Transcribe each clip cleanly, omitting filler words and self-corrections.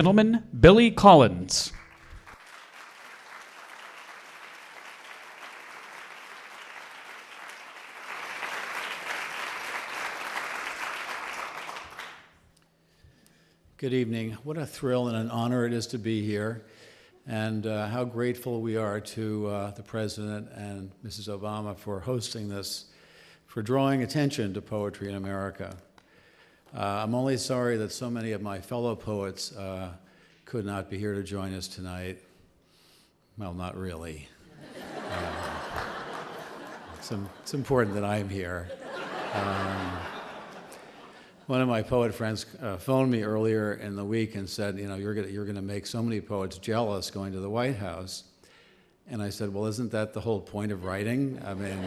Gentlemen, Billy Collins. Good evening. What a thrill and an honor it is to be here, and how grateful we are to the President and Mrs. Obama for hosting this, for drawing attention to poetry in America. I'm only sorry that so many of my fellow poets could not be here to join us tonight. Well, not really. It's important that I'm here. One of my poet friends phoned me earlier in the week and said, you know, you're going to make so many poets jealous going to the White House. And I said, well, isn't that the whole point of writing? I mean,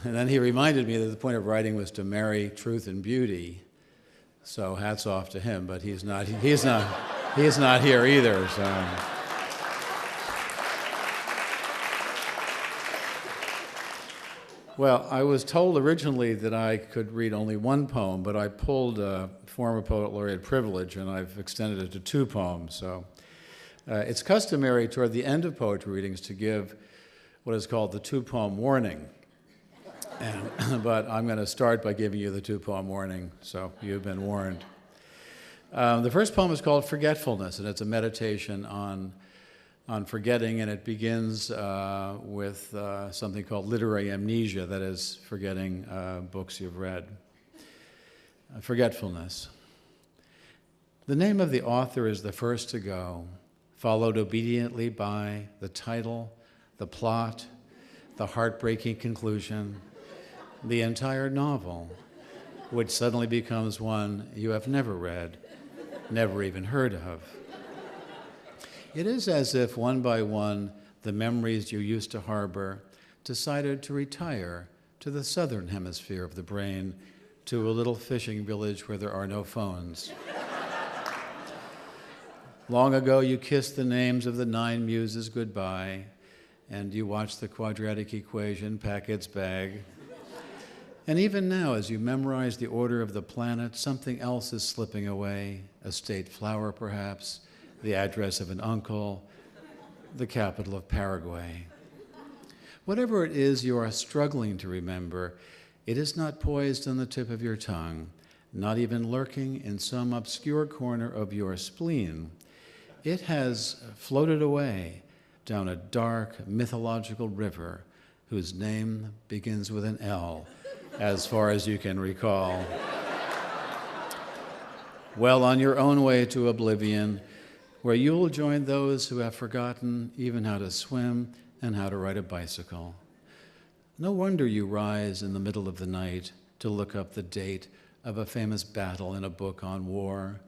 and then he reminded me that the point of writing was to marry truth and beauty. So hats off to him, but he's not here either. So. Well, I was told originally that I could read only one poem, but I pulled former poet laureate privilege, and I've extended it to 2 poems. So it's customary toward the end of poetry readings to give what is called the 2-poem warning. But I'm going to start by giving you the 2-poem warning, so you've been warned. The first poem is called Forgetfulness, and it's a meditation on forgetting, and it begins with something called literary amnesia, that is, forgetting books you've read. Forgetfulness. The name of the author is the first to go, followed obediently by the title, the plot, the heartbreaking conclusion, the entire novel, which suddenly becomes one you have never read, never even heard of. It is as if, one by one, the memories you used to harbor decided to retire to the southern hemisphere of the brain, to a little fishing village where there are no phones. Long ago, you kissed the names of the 9 muses goodbye, and you watched the quadratic equation pack its bag. And even now, as you memorize the order of the planets, something else is slipping away, a state flower perhaps, the address of an uncle, the capital of Paraguay. Whatever it is you are struggling to remember, it is not poised on the tip of your tongue, not even lurking in some obscure corner of your spleen. It has floated away down a dark mythological river whose name begins with an L, as far as you can recall. Well, on your own way to oblivion, where you will join those who have forgotten even how to swim and how to ride a bicycle. No wonder you rise in the middle of the night to look up the date of a famous battle in a book on war.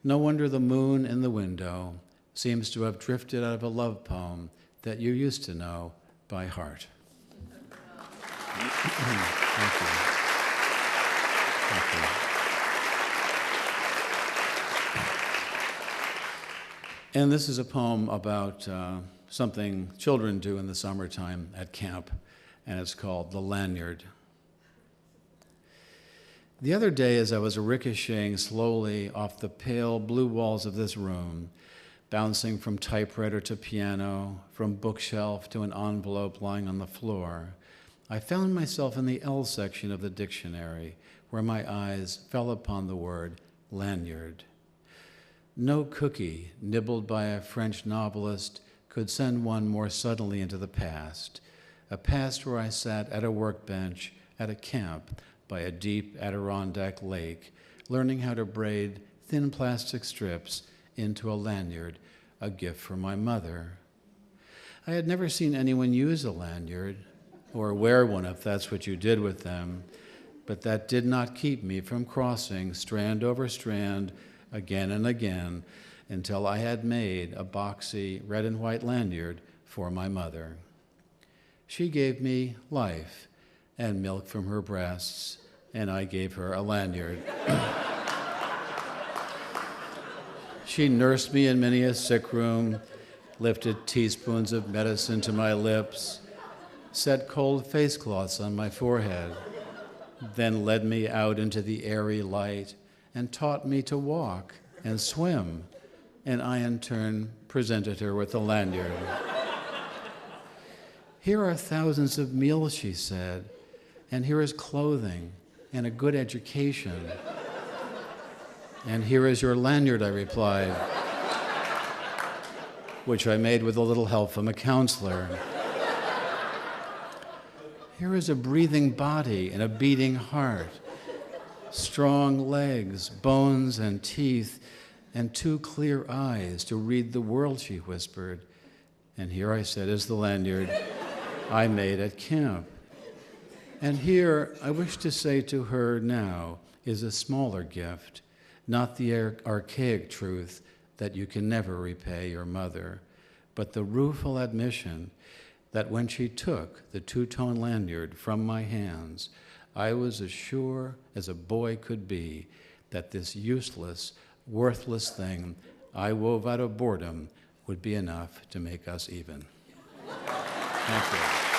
No wonder the moon in the window seems to have drifted out of a love poem that you used to know by heart. Thank you. Thank you. And this is a poem about something children do in the summertime at camp, and it's called The Lanyard. The other day, as I was ricocheting slowly off the pale blue walls of this room, bouncing from typewriter to piano, from bookshelf to an envelope lying on the floor, I found myself in the L section of the dictionary, where my eyes fell upon the word lanyard. No cookie nibbled by a French novelist could send one more suddenly into the past, a past where I sat at a workbench at a camp by a deep Adirondack lake, learning how to braid thin plastic strips into a lanyard, a gift from my mother. I had never seen anyone use a lanyard, or wear one if that's what you did with them, but that did not keep me from crossing strand over strand again and again until I had made a boxy red and white lanyard for my mother. She gave me life and milk from her breasts, and I gave her a lanyard. She nursed me in many a sick room, lifted teaspoons of medicine to my lips, set cold face cloths on my forehead, then led me out into the airy light and taught me to walk and swim. And I, in turn, presented her with the lanyard. Here are thousands of meals, she said, and here is clothing and a good education. And here is your lanyard, I replied, which I made with a little help from a counselor. Here is a breathing body and a beating heart, strong legs, bones and teeth, and 2 clear eyes to read the world, she whispered. And here, I said, is the lanyard I made at camp. And here, I wish to say to her now, is a smaller gift, not the archaic truth that you can never repay your mother, but the rueful admission that when she took the 2-tone lanyard from my hands, I was as sure as a boy could be that this useless, worthless thing I wove out of boredom would be enough to make us even. Thank you.